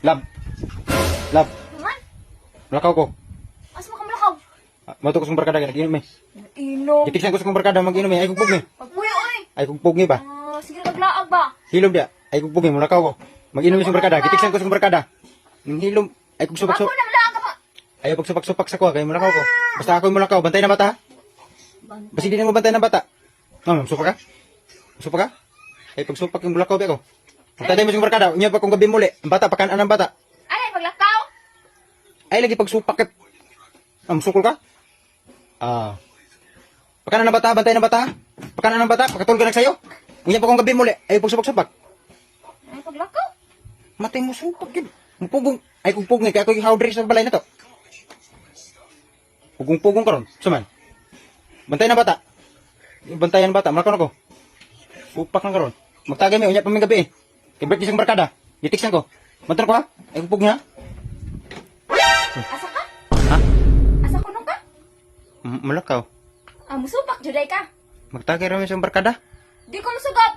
Lab. Lab. Man, Malakaw ko. asa mo ka malakaw? Mato ko sa barkada nag-inom eh. Inom. Gitiksan ko sa barkada mag-inom eh. Ay kugpog ni. Pagpuyo oy. Ay kugpog ni ba? Sige kaglaag ba? Hilom dia. Ay kugpog ni mulakaw ko. Mag-inom sa barkada. Gitiksan ko sa barkada. Ning hilom. Ay kung Ako supak-supak. na malaag ka pa. Ayaw pag supak-supak sa kuha kay mulakaw ko. Basta ako yung mulakaw. Bantay na bata. Basta hindi na mo bantay na bata. Supak ka? Supak ka? Ay pag supak yung mulakaw ba ko. Pagtaday mo sa barkada. Unya pa kung gabi muli. Ang bata pakanaan ang bata. Ay, paglakaw. Ay lagi pag supak. Sukol ka? Pakanan ng bata, bantay ng bata. Pakanan ng bata, pakatul ka na sa'yo. Unya pa kung gabi muli. Ay pag supak-supak. Ay, paglakaw. Matay mo supak yun. Pugong. Ay kung pugong kaya ako yung howdry sa balay na to. Pugong-pugong ka ron. Suman. Bantay ng bata. Bantayan ng bata. Malakaw na ko. Supak lang ka ron. Magtagay mo. Unya pa may gabi eh. Kibret isang barkada. Gitiksan ko. Mantan ko ha? Ay kung pugong ha? Asa ka? Ha? Asa kunong ka? Malakaw. Musupak, juday ka. Magtagay rin isang barkada. Di ko musugot.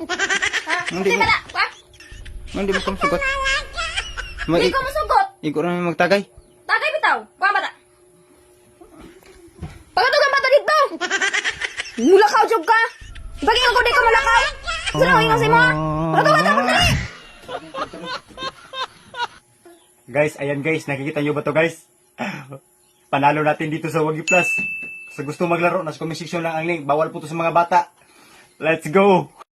Ha? Hindi Hindi mo. mala. Ha? Hindi mo kong sugot. Di ko musugot. Iko rin magtagay. Tagay bitaw. Kuha bata. Pagatugan bata dito. Mulakaw, jog ka. Bagay ko di ka mulakaw. Sino ko ingon sa mo? Pagatugan bata, pagdali. Guys, ayan guys, nakikita nyo ba to guys? Panalo natin dito sa Wagi Plus. Sa gusto maglaro, nasa comment section lang ang link. Bawal po to sa mga bata. Let's go!